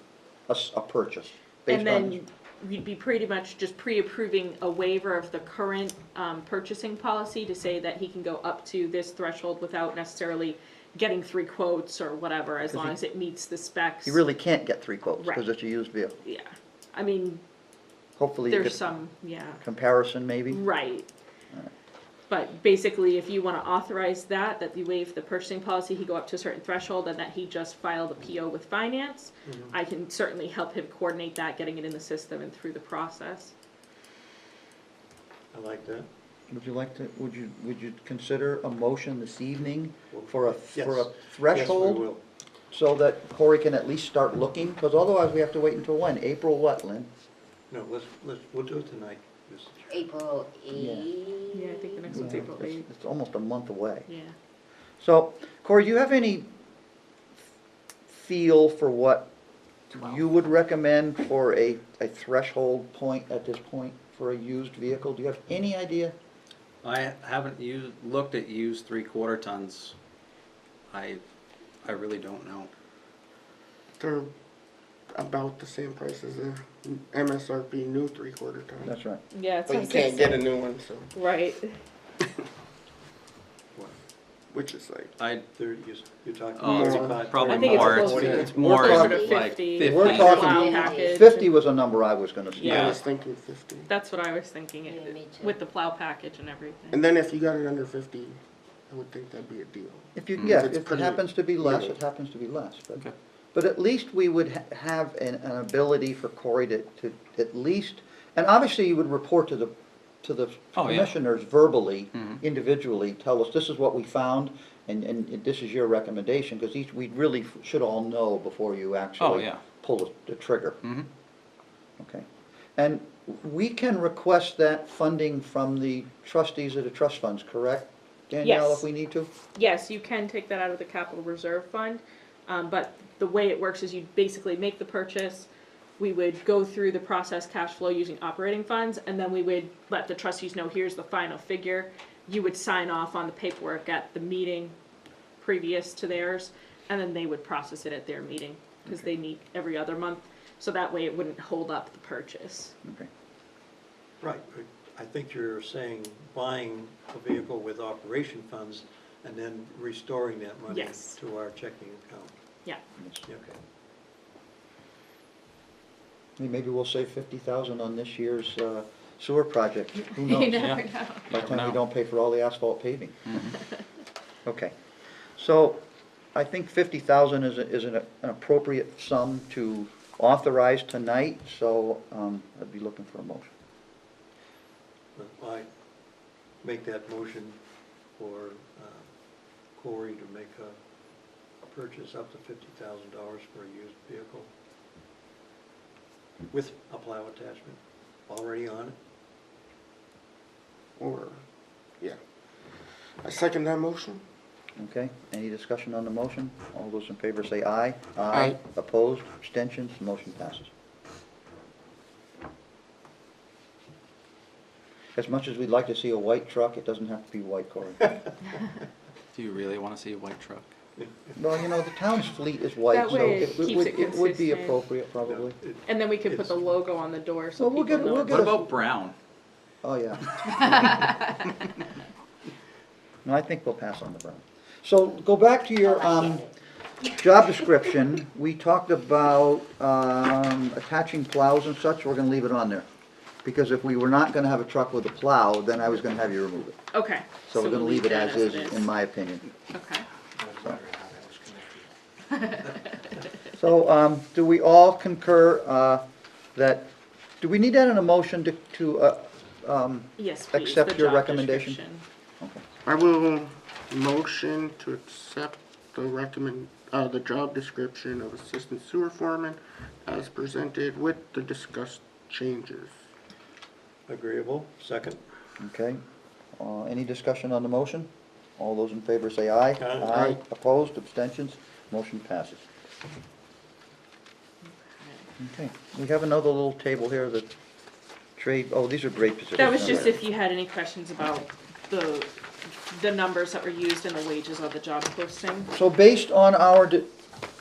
a purchase based And on. then we'd be pretty much just pre-approving a waiver of the current purchasing policy to say that he can go up to this threshold without necessarily getting 3 quotes or whatever, as 'Cause long he- as it meets the specs. You really can't get 3 quotes because Right. it's a used vehicle. Yeah, I mean, Hopefully you there's get some, yeah, comparison maybe. right. Alright. But basically, if you wanna authorize that you waive the purchasing policy, he go up to a certain threshold, and that he just file the PO with finance, I can certainly help him coordinate that, getting it in the system and through the process. I like that. Would you consider a motion this evening for a Yes. threshold? Yes, we will. so that Corey can at least start looking? Because otherwise we have to wait until when? April what, Lynn? No, we'll do it tonight, Mr. Chair. April Yeah. 8th. Yeah, I think the next one's Yeah, April it's- 8th. It's almost a month away. Yeah. So, Corey, do you have any feel for what you would recommend for a threshold point at this point for a used vehicle? Do you have any idea? I haven't looked at used 3/4 tons. I really don't know. They're about the same price as the MSRP new 3/4 ton. That's right. Yeah, it's But you like can't get a new one, so, Right. which is like, You're talking. Oh, it's 35, probably I think it's more. close to- It's more We're like talking- 50. We're talking- Plow package. 50 was a number I was gonna say. Yeah. I was thinking 50. That's what I was thinking, Yeah, me too. with the plow package and everything. And then if you got it under 50, I would think that'd be a deal. If you, Mm. yeah, It's if it pretty happens to be less, easy. it happens to be less. Okay. But at least we would have an ability for Corey to at least, and obviously you would report to the Oh, yeah. commissioners verbally, Mhm. individually, tell us, this is what we found, and this is your recommendation, because we really should all know before you actually yeah. pull the trigger. Mhm. Okay. And we can request that funding from the trustees of the trust funds, correct? Danielle, Yes. if we need to? Yes, you can take that out of the capital reserve fund, but the way it works is you basically make the purchase, we would go through the process cash flow using operating funds, and then we would let the trustees know, here's the final figure. You would sign off on the paperwork at the meeting previous to theirs, and then they would process it at their meeting, because they meet every other month, so that way it wouldn't hold up the purchase. Okay. Right, but I think you're saying buying a vehicle with operation funds and then restoring that money Yes. to our checking account. Yeah. Okay. Maybe we'll save 50,000 on this year's sewer project. Who knows? You never Yeah. know. By the Never time we know. don't pay for all the asphalt paving. Mhm. Okay. So I think 50,000 is an appropriate sum to authorize tonight, so I'd be looking for a motion. I make that motion for Corey to make a purchase up to $50,000 for a used vehicle with a plow attachment already on it. Or, yeah. I second that motion. Okay, any discussion on the motion? All those in favor say aye. Aye. Opposed, abstentions, motion passes. As much as we'd like to see a white truck, it doesn't have to be white, Corey. Do you really want to see a white truck? Well, you know, the town's fleet is white, That so way it it keeps would, it it would be consistent. appropriate, probably. And then we could put the logo on the door so Well, we'll people get- know. we'll it's- get What a- about brown? Oh, yeah. No, I think we'll pass on the brown. So go back to your job description. We talked about attaching plows and such. We're gonna leave it on there. Because if we were not gonna have a truck with a plow, then I was gonna have you remove it. Okay. So we're gonna we'll leave it that as is, in my opinion. Okay. I was wondering how that was connected. So, do we all concur that, do we need that in a motion to Yes, please. Accept the your job recommendation? description. okay. I will motion to accept the job description of assistant sewer foreman as presented with the discussed changes. Agreeable, second. Okay, any discussion on the motion? All those in favor say aye. Aye. Opposed, abstentions, motion passes. Okay, we have another little table here that trade, oh, these are great positions. That was just if you had any questions about the numbers that were used and the wages of the job posting. So based on our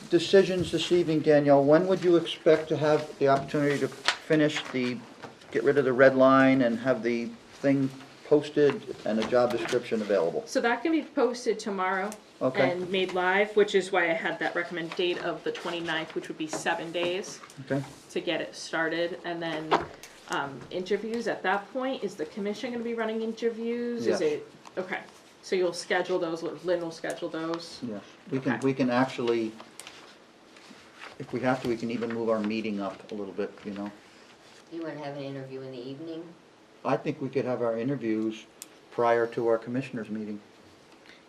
decisions this evening, Danielle, when would you expect to have the opportunity to finish get rid of the red line and have the thing posted and a job description available? So that can be posted tomorrow Okay. and made live, which is why I had that recommend date of the 29th, which would be 7 days Okay, to get it started. And then interviews at that point, is the commission going to be running interviews? Yes. Is it, okay, so you'll schedule those, Lynn will schedule those? yes, Okay. we can actually, if we have to, we can even move our meeting up a little bit, you know? You want to have an interview in the evening? I think we could have our interviews prior to our commissioners meeting,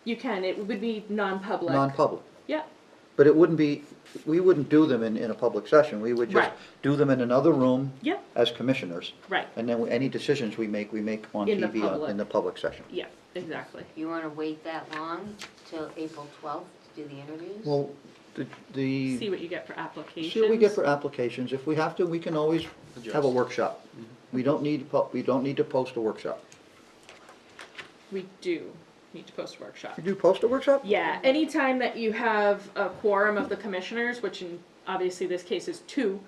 You can, it would be non-public. non-public. Yeah, But it wouldn't be, we wouldn't do them in a public session. We would just Right. do them in another room Yep, as commissioners. right, And then any decisions we make on In the TV public. in the public session. yeah, exactly. You wanna wait that long till April 12th to do the interviews? Well, the, See what you get for applications. see what we get for applications. If we have to, we can always have a Adjust. workshop. We don't need, we don't need to post a workshop. We do need to post a workshop. You do post a workshop? Yeah, anytime that you have a quorum of the commissioners, which in obviously this case is 2,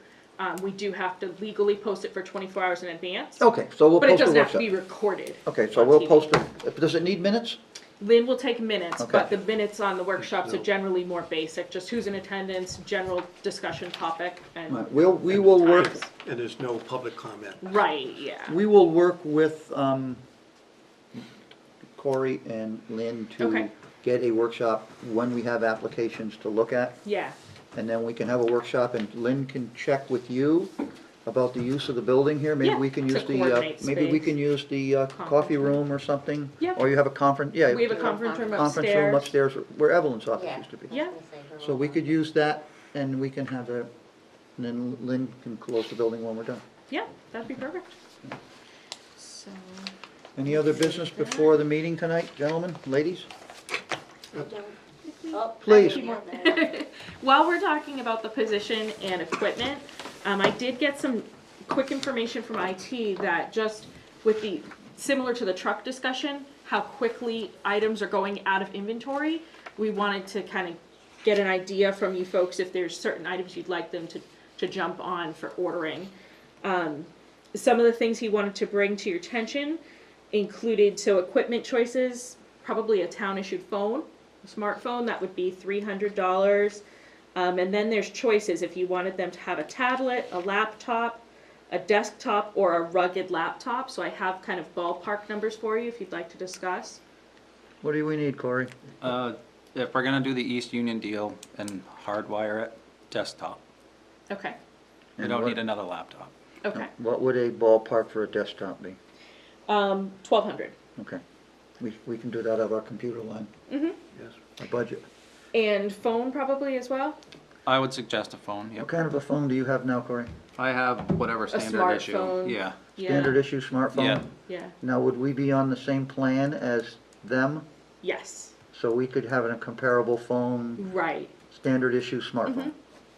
we do have to legally post it for 24 hours in advance. Okay, so we'll But it post a doesn't have to workshop. be recorded. Okay, so on we'll TV. post it. Does it need minutes? Lynn will take minutes, Okay. but the minutes on the workshops are No. generally more basic, just who's in attendance, general discussion topic, and Right, we will work, times. And there's no public comment. Right, yeah. we will work with, Corey and Lynn to Okay. get a workshop when we have applications to look at. Yeah, And then we can have a workshop and Lynn can check with you about the use of the building here. Maybe Yeah, we can to use the, coordinate maybe we space. can use the coffee room or something. Yeah. Or you have a conference, yeah. we have a conference room Conference room upstairs. upstairs where Evelyn's office Yeah. used to be. Yeah. I was gonna say her So we little could use that and we can have a, and then Lynn can close the building when we're done. Yeah, that'd be perfect. So, Any other business before the meeting tonight, gentlemen, ladies? one. Oh, Please. I didn't have that. while we're talking about the position and equipment, I did get some quick information from IT that just with the, similar to the truck discussion, how quickly items are going out of inventory, we wanted to kind of get an idea from you folks if there's certain items you'd like them to jump on for ordering. Some of the things he wanted to bring to your attention included, so equipment choices, probably a town-issued phone, a smartphone, that would be $300. And then there's choices, if you wanted them to have a tablet, a laptop, a desktop, or a rugged laptop. So I have kind of ballpark numbers for you if you'd like to discuss. What do we need, Corey? If we're gonna do the East Union deal and hardwire it, desktop. Okay, We And don't what- need another laptop. okay. What would a ballpark for a desktop be? 1,200. Okay, we can do that out of our computer line, Mm-hmm. Yes. our budget. And phone probably as well? I would suggest a phone, What yep. kind of a phone do you have now, Corey? I have whatever standard issue. smartphone. Yeah, Yeah. Standard issue smartphone? Yeah. Yeah, Now, would we be on the same plan as them? yes, So we could have a comparable phone, right. standard issue smartphone?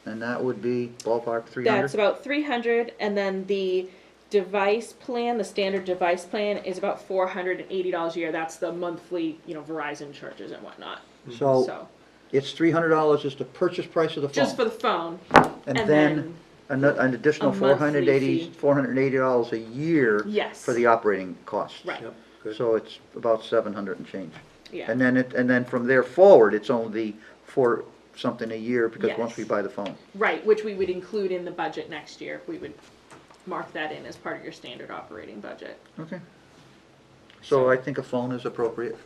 And that would be ballpark 300? That's about 300, and then the device plan, the standard device plan, is about $480 a year. That's the monthly, Verizon charges and whatnot. So So, it's $300 is the purchase price of the phone? just for the phone, And and then an additional a monthly fee. $480 a year yes. for the operating costs? Right, Yep, good. So it's about 700 and change. yeah, And then from there forward, it's only for something a year, because once Yes. we buy the phone. right, which we would include in the budget next year. We would mark that in as part of your standard operating budget. Okay. So I think a phone is appropriate.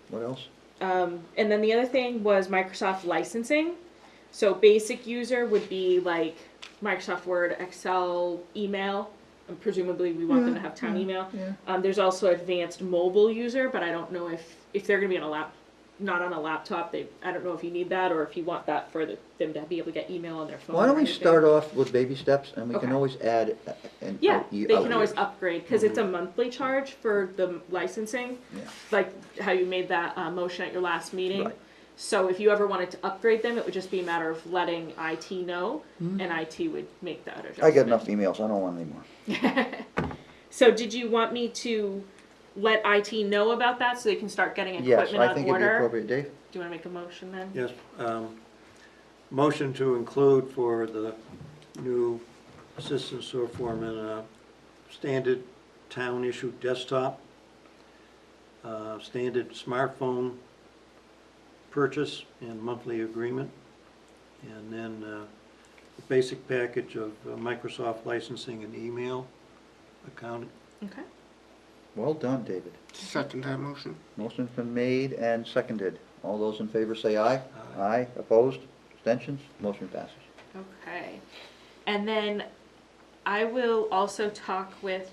What else? And then the other thing was Microsoft licensing. So basic user would be like Microsoft Word, Excel, email. And presumably we want them to have town email. Yeah. There's also advanced mobile user, but I don't know if they're gonna be on not on a laptop. I don't know if you need that or if you want that for them to be able to get email on their phone. Why don't or we anything. start off with baby steps, and we can Okay. always add an Yeah, out- they can out always years. upgrade, because it's a monthly charge for the licensing, Yeah. like how you made that motion at your last meeting. Right. So if you ever wanted to upgrade them, it would just be a matter of letting IT know, Mhm. and IT would make that adjustment. I get enough emails, I don't want any more. So did you want me to let IT know about that, so they can start getting Yes, equipment I on think it'd be order? appropriate. Dave? Do you wanna make a motion then? Yes, motion to include for the new assistant sewer foreman, standard town issue desktop, standard smartphone purchase and monthly agreement, and then the basic package of Microsoft licensing and email account. Okay. Well done, David. Second that motion. Motion's been made and seconded. All those in favor say aye. Aye. Aye, opposed, abstentions, motion passes. Okay. And then I will also talk with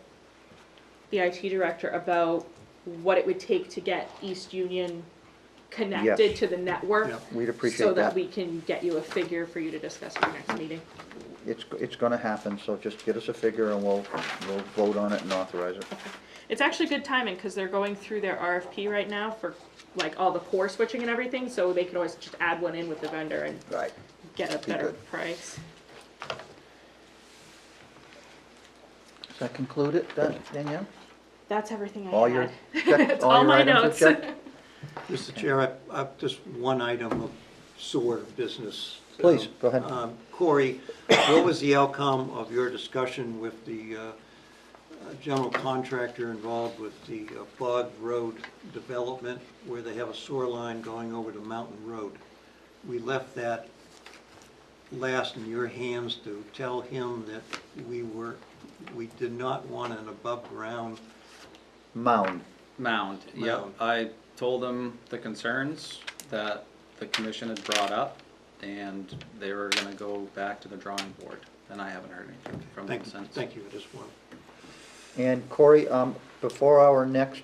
the IT director about what it would take to get East Union connected Yes. to the network. Yeah. We'd appreciate So that that. we can get you a figure for you to discuss at your next meeting. It's gonna happen, so just get us a figure and we'll vote on it and authorize it. It's actually good timing, because they're going through their RFP right now for like all the core switching and everything, so they can always just add one in with the vendor and Right. get a Be better good. price. Does that conclude it, Danielle? That's everything I All had. your checks- It's all all your my items are notes. checked? Mr. Chair, I've just one item of sewer business. Please, go ahead. Corey, what was the outcome of your discussion with the general contractor involved with the Bog Road development where they have a sewer line going over to Mountain Road? We left that last in your hands to tell him that we did not want an above-ground Mound. Mound, yep. Mound. I told them the concerns that the commission had brought up, and they were gonna go back to the drawing board, and I haven't heard anything from them since. Thank you, I just want. And Corey, before our next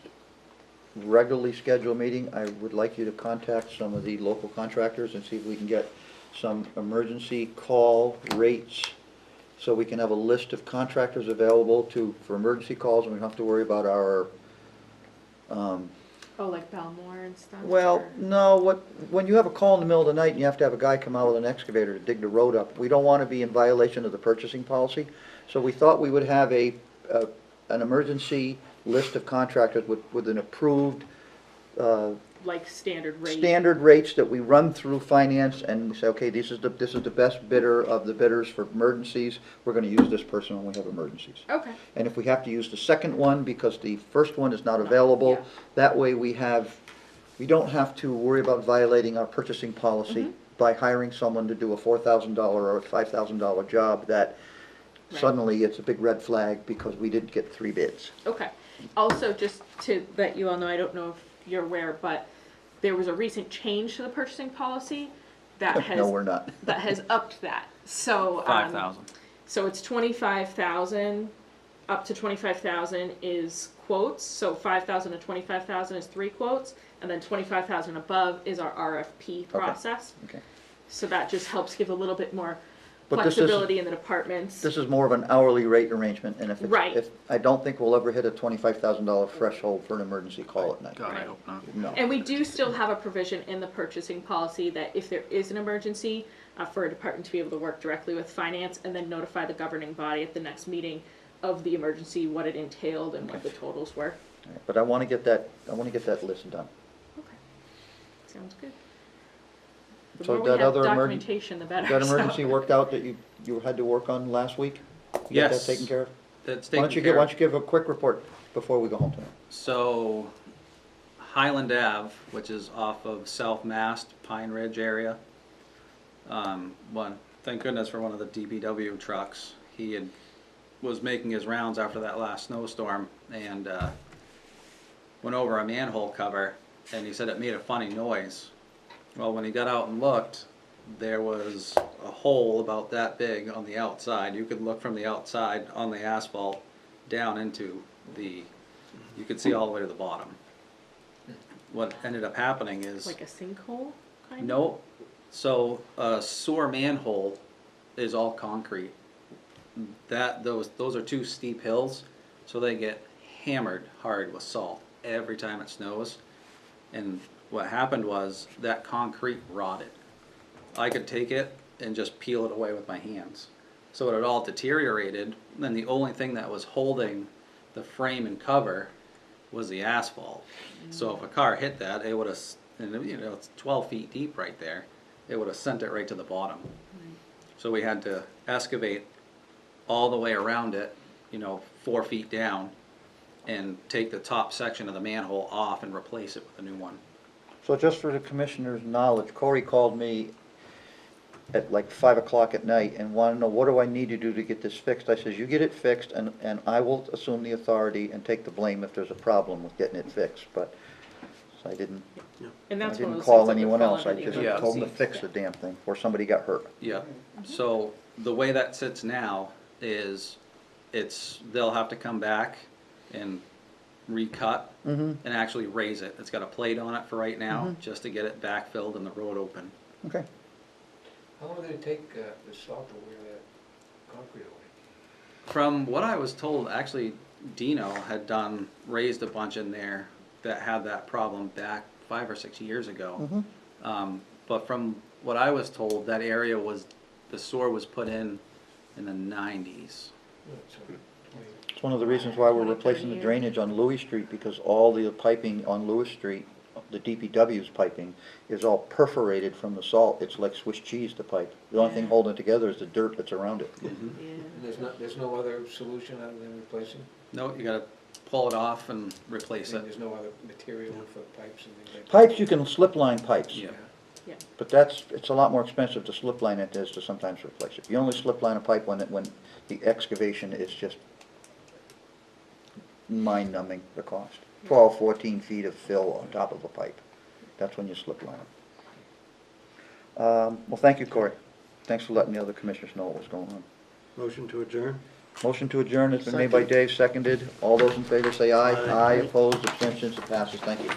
regularly scheduled meeting, I would like you to contact some of the local contractors and see if we can get some emergency call rates, so we can have a list of contractors available for emergency calls, and we don't have to worry about our, Oh, like Belmore and stuff? well, or- no, when you have a call in the middle of the night and you have to have a guy come out with an excavator to dig the road up, we don't want to be in violation of the purchasing policy. So we thought we would have an emergency list of contractors with an approved, Like standard rate? standard rates that we run through finance and we say, okay, this is the best bidder of the bidders for emergencies. We're gonna use this person when we have emergencies. Okay, And if we have to use the second one because the first one is not available, Yeah. that way we don't have to worry about violating our purchasing policy Mhm. by hiring someone to do a $4,000 or a $5,000 job that Right. suddenly it's a big red flag because we did get 3 bids. okay. Also, just to let you all know, I don't know if you're aware, but there was a recent change to the purchasing policy that has. No, we're not. That has upped that, so. 5,000. So it's 25,000, up to 25,000 is quotes, so 5,000 to 25,000 is 3 quotes, and then 25,000 above is our RFP process. Okay. So that just helps give a little bit more But this is- flexibility in the departments. This is more of an hourly rate arrangement, and Right. if, I don't think we'll ever hit a $25,000 threshold for an emergency call at night. God, I Right. hope not. No. And we do still have a provision in the purchasing policy that if there is an emergency, for a department to be able to work directly with finance and then notify the governing body at the next meeting of the emergency, what it entailed and what the totals were. But I wanna get that list done. Okay. Sounds good. The So more we that have other documentation, the better. That so. emergency worked out that you had to work on last week? You got Yes. that taken care of? That's Why don't taken you care why of. don't you give a quick report before we go home tonight? So Highland Ave, which is off of South Mast, Pine Ridge area. Thank goodness for one of the DPW trucks. Was making his rounds after that last snowstorm and went over a manhole cover, and he said it made a funny noise. Well, when he got out and looked, there was a hole about that big on the outside. You could look from the outside on the asphalt down into you could see all the way to the bottom. What ended up happening is, Like a sinkhole, kind of? no, so a sewer manhole is all concrete. Those are 2 steep hills, so they get hammered hard with salt every time it snows. And what happened was that concrete rotted. I could take it and just peel it away with my hands. So it had all deteriorated, and the only thing that was holding the frame and cover was the asphalt. So if a car hit that, it would have, and it's 12 feet deep right there, it would have sent it right to the bottom. So we had to excavate all the way around it, 4 feet down, and take the top section of the manhole off and replace it with a new one. So just for the commissioner's knowledge, Corey called me at like 5 o'clock at night and wanted to know, what do I need to do to get this fixed? I says, you get it fixed and I will assume the authority and take the blame if there's a problem with getting it fixed, but, so I didn't And that's one of call those things that would anyone fall else, I under the just Yeah. told them to emergency. fix the damn thing before somebody got hurt. Yeah, so the way that sits now is they'll have to come back and recut Mm-hmm, and actually raise it. It's got a plate on it for right now, just to get it backfilled and the road open. okay. How long did it take the salt to wear that concrete away? From what I was told, actually Dino had raised a bunch in there that had that problem back 5 or 6 years ago. Mm-hmm. But from what I was told, that area the sewer was put in the 90s. It's one of the reasons why we're 20, 30 replacing the years. drainage on Louis Street, because all the piping on Louis Street, the DPW's piping, is all perforated from the salt. It's like Swiss cheese, the pipe. The only thing holding it together is the dirt that's around it. And there's no other solution other than replacing? No, you gotta pull it off and replace And it. there's no other material for pipes and things like that? Pipes, you can slip line pipes. Yeah. But it's a lot more expensive to slip line it is to sometimes replace it. You only slip line a pipe when the excavation is just mind-numbing, the cost. 12, 14 feet of fill on top of a pipe. That's when you slip line it. Well, thank you, Corey. Thanks for letting the other commissioners know what was going on. Motion to adjourn? Motion to adjourn has been made by Second. Dave, seconded. All those in favor say aye. Aye. Aye, opposed, abstentions, it passes. Thank you.